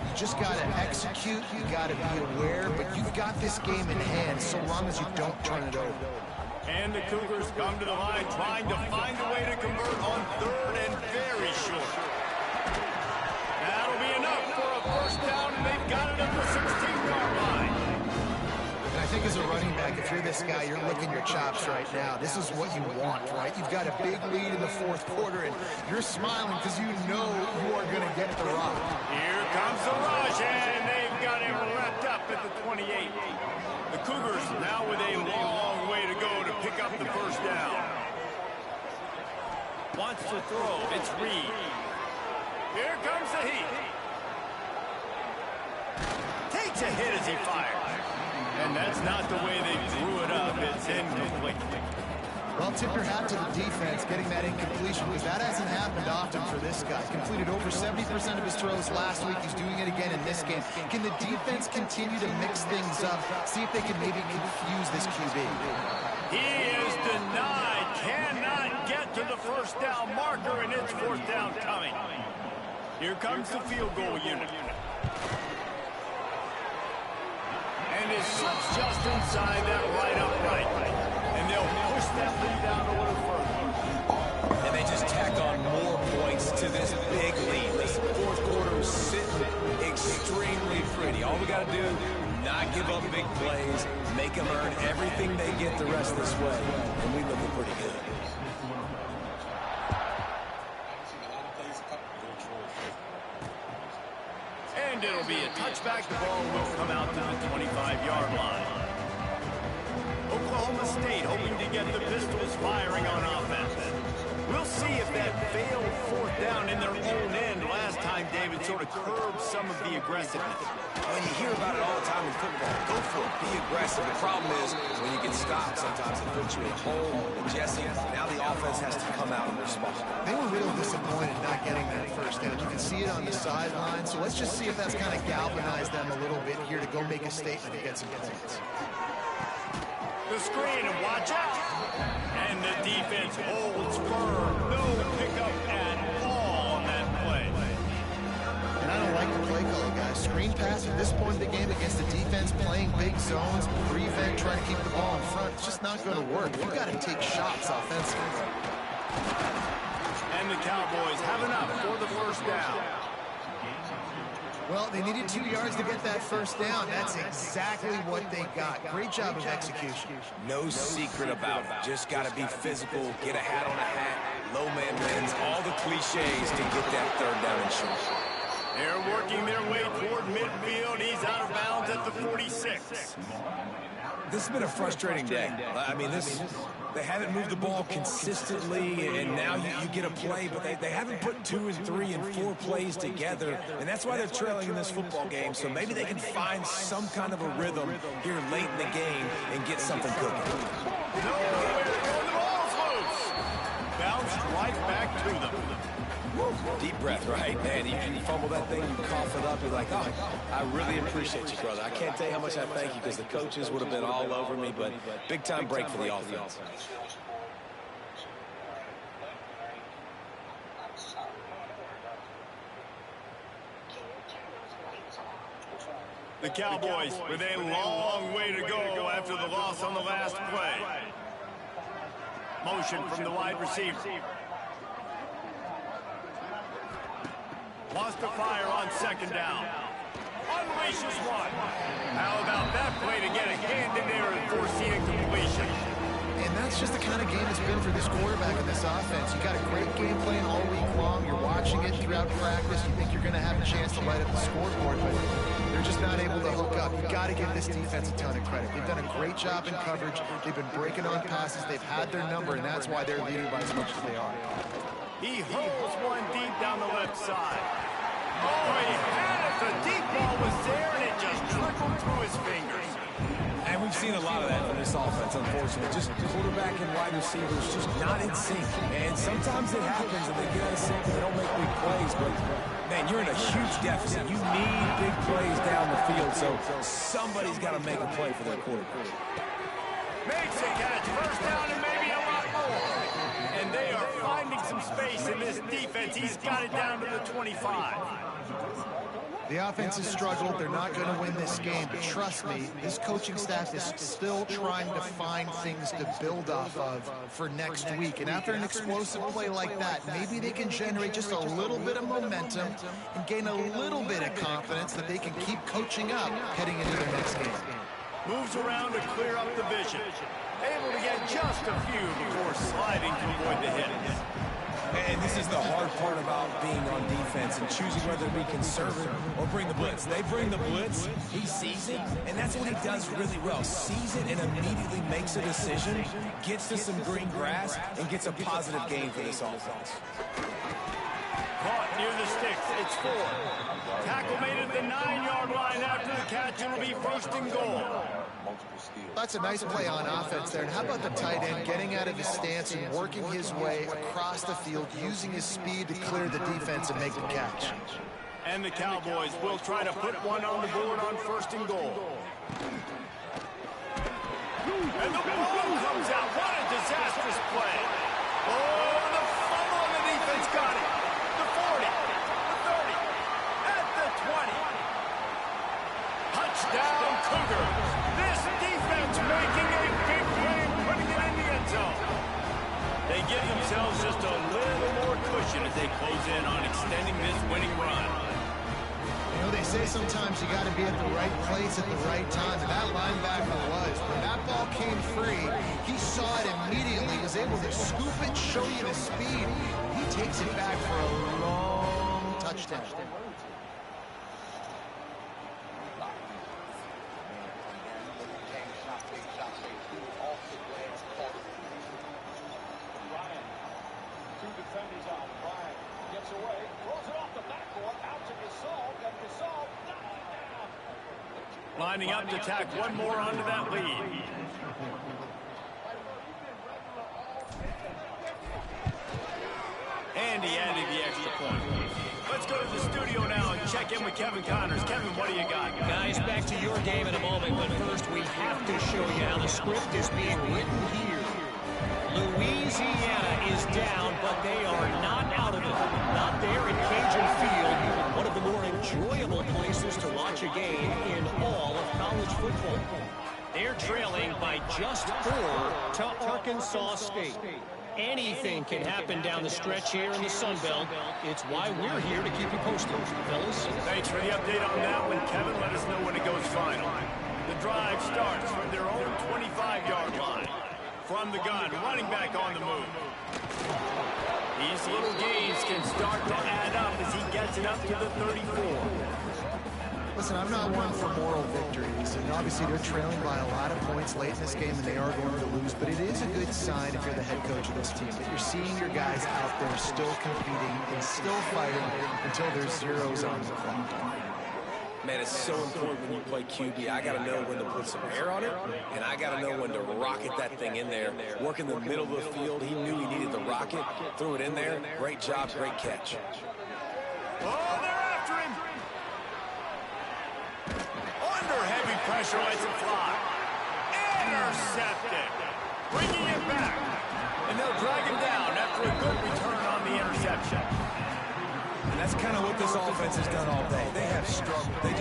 You just got to execute. You got to be aware, but you've got this game in hand so long as you don't turn it over. And the Cougars come to the line trying to find a way to convert on third and very short. That'll be enough for a first down, and they've got it at the 16-yard line. And I think as a running back, if you're this guy, you're licking your chops right now. This is what you want, right? You've got a big lead in the fourth quarter, and you're smiling because you know you are going to get the rock. Here comes the rush, and they've got him wrapped up at the 28. The Cougars now with a long way to go to pick up the first down. Wants to throw. It's Reed. Here comes the heat. Takes a hit as he fires. And that's not the way they drew it up. It's incomplete. Well, tip your hat to the defense getting that incompletion because that hasn't happened often for this guy. Completed over 70% of his throws last week. He's doing it again in this game. Can the defense continue to mix things up? See if they can maybe confuse this QB. He is denied. Cannot get to the first down marker, and it's fourth down coming. Here comes the field goal unit. And his shot's just inside that right upright. And they'll push that lead down a little further. And they just tack on more points to this big lead. This fourth quarter is sitting extremely pretty. All we got to do, not give up big plays, make them earn everything they get the rest of this way. And we looking pretty good. And it'll be a touchback. The ball will come out to the 25-yard line. Oklahoma State hoping to get the Pistols firing on offense. We'll see if that failed fourth down in their own end last time, David, sort of curbed some of the aggressiveness. When you hear about it all the time in football, go for it, be aggressive. The problem is when you get stopped, sometimes it puts you in a hole. And Jesse, now the offense has to come out and respond. They were real disappointed not getting that first down. You can see it on the sideline. So let's just see if that's kind of galvanized them a little bit here to go make a statement and get some points. The screen, and watch out. And the defense holds firm. No pickup at all on that play. And I don't like the play call, guys. Screen pass at this point in the game against the defense playing big zones, prevent, trying to keep the ball in front. It's just not going to work. You've got to take shots offensively. And the Cowboys have enough for the first down. Well, they needed 2 yards to get that first down. That's exactly what they got. Great job of execution. No secret about it. Just got to be physical, get a hat on a hat, low man wins, all the cliches to get that third down and short. They're working their way toward midfield. He's out of bounds at the 46. This has been a frustrating day. I mean, they haven't moved the ball consistently, and now you get a play, but they haven't put 2 and 3 and 4 plays together, and that's why they're trailing in this football game. So maybe they can find some kind of a rhythm here late in the game and get something cooking. Nowhere to go. The ball's loose. Bounced right back to them. Deep breath, right? Man, you fumble that thing, you cough it up, you're like, oh, I really appreciate you, brother. I can't tell you how much I thank you because the coaches would have been all over me, but big-time break for the offense. The Cowboys with a long way to go after the loss on the last play. Motion from the wide receiver. Wants to fire on second down. Unleashes one. How about that play to get a hand in there and force the incompletion? And that's just the kind of game it's been for this quarterback in this offense. You got a great game plan all week long. You're watching it throughout practice. You think you're going to have a chance to light up the scoreboard, but they're just not able to hook up. You've got to give this defense a ton of credit. They've done a great job in coverage. They've been breaking on passes. They've had their number, and that's why they're leading by as much as they are. He hurls one deep down the left side. Oh, he had it. The deep ball was there, and it just trickled through his fingers. And we've seen a lot of that from this offense, unfortunately. Just quarterback and wide receivers just not in sync. And sometimes it happens and they get out of sync and they don't make big plays. But, man, you're in a huge deficit. You need big plays down the field. So somebody's got to make a play for their quarterback. Makes a catch. First down and maybe a lot more. And they are finding some space in this defense. He's got it down to the 25. The offense has struggled. They're not going to win this game. But trust me, this coaching staff is still trying to find things to build off of for next week. And after an explosive play like that, maybe they can generate just a little bit of momentum and gain a little bit of confidence that they can keep coaching up heading into their next game. Moves around to clear up the vision. Able to get just a few before sliding to avoid the hits. And this is the hard part about being on defense and choosing whether to be conservative or bring the blitz. They bring the blitz, he sees it, and that's what he does really well. Sees it and immediately makes a decision, gets to some green grass, and gets a positive gain for this offense. Caught near the sticks. It's 4. Tackle made at the 9-yard line after the catch. It'll be first and goal. That's a nice play on offense there. And how about the tight end getting out of his stance and working his way across the field, using his speed to clear the defense and make the catch. And the Cowboys will try to put one on the board on first and goal. And the ball comes out. What a disastrous play. Oh, the fumble on the defense got it. The 40, the 30, at the 20. Touchdown, Cougars. This defense making a big play and putting it in the end zone. They give themselves just a little more cushion as they close in on extending this winning run. You know, they say sometimes you got to be at the right place at the right time, and that linebacker was. When that ball came free, he saw it immediately, was able to scoop it, show you the speed. He takes it back for a long touchdown. Lining up to tack one more onto that lead. And he added the extra point. Let's go to the studio now and check in with Kevin Connors. Kevin, what do you got? Guys, back to your game in a moment, but first we have to show you how the script is being written here. Louisiana is down, but they are not out of it. Not there in Cajun Field, one of the more enjoyable places to watch a game in all of college football. They're trailing by just 4 to Arkansas State. Anything can happen down the stretch here in the Sun Belt. It's why we're here to keep you posted, fellas. Thanks for the update on that one, Kevin. Let us know when it goes final. The drive starts from their own 25-yard line. From the gun, running back on the move. These little gains can start to add up as he gets it up to the 34. Listen, I'm not one for moral victories, and obviously they're trailing by a lot of points late in this game, and they are going to lose, but it is a good sign if you're the head coach of this team, that you're seeing your guys out there still competing and still fighting until there's zeros on the clock. Man, it's so important when you play QB. I got to know when to put some air on it, and I got to know when to rocket that thing in there. Work in the middle of the field. He knew he needed the rocket. Threw it in there. Great job, great catch. Oh, they're after him. Under heavy pressure, lets it fly. Intercepted. Bringing it back. And they'll drag him down after a good return on the interception. And that's kind of what this offense has done all day. They have struggled. They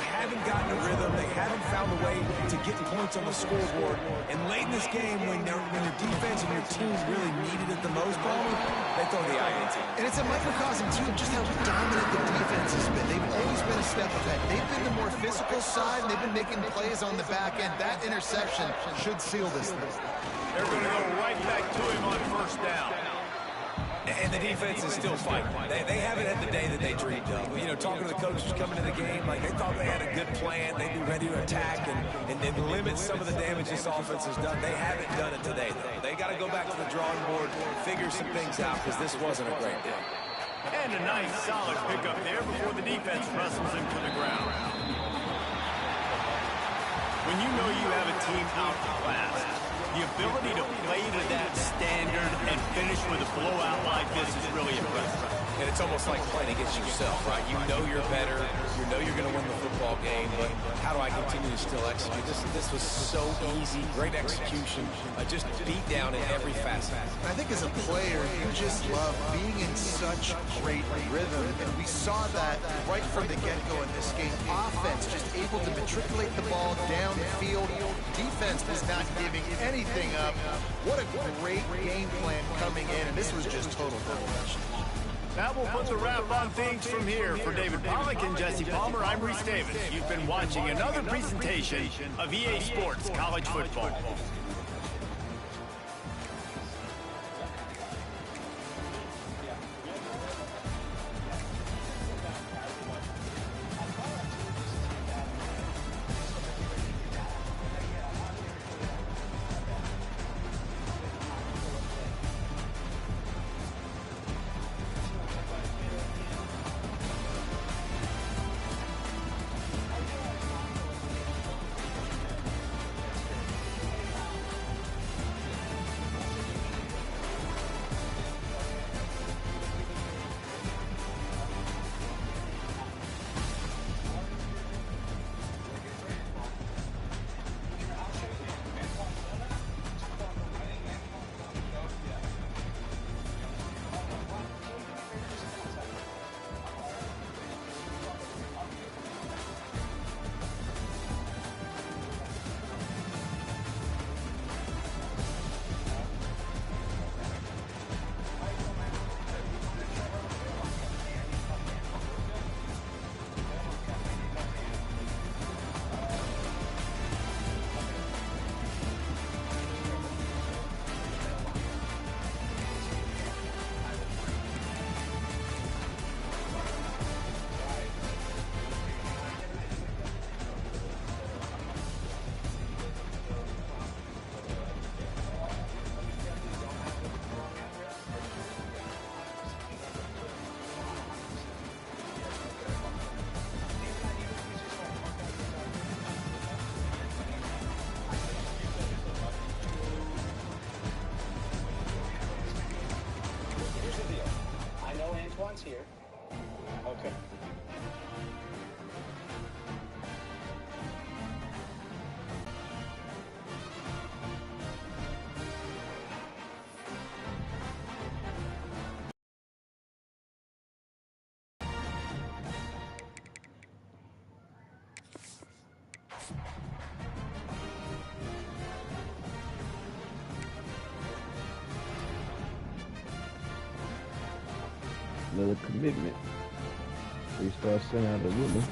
haven't gotten a rhythm. They haven't found a way to get points on the scoreboard. And late in this game, when your defense and your team really needed it the most, they throw the INT. And it's a microcosm, too, of just how dominant the defense has been. They've always been a step ahead. They've been the more physical side, and they've been making plays on the back end. That interception should seal this thing. They're going to go right back to him on first down. And the defense is still fighting. They haven't had the day that they dreamed of. You know, talking to the coaches coming to the game, like they thought they had a good plan. They'd be ready to attack and limit some of the damage this offense has done. They haven't done it today, though. They got to go back to the drawing board, figure some things out, because this wasn't a great day. And a nice solid pickup there before the defense wrestles him to the ground. When you know you have a team outclassed, the ability to play to that standard and finish with a blowout like this is really impressive. And it's almost like playing against yourself, right? You know you're better. You know you're going to win the football game, but how do I continue to still execute? This was so easy. Great execution. Just beat down in every facet. I think as a player, you just love being in such great rhythm. And we saw that right from the get-go in this game. Offense just able to matriculate the ball down the field. Defense was not giving anything up. What a great game plan coming in, and this was just total domination. That will put the wrap on things from here. For David Pollack and Jesse Palmer, I'm Reese Davis. You've been watching another presentation of EA Sports College Football. Here. Okay. Another commitment. We start sending out the women.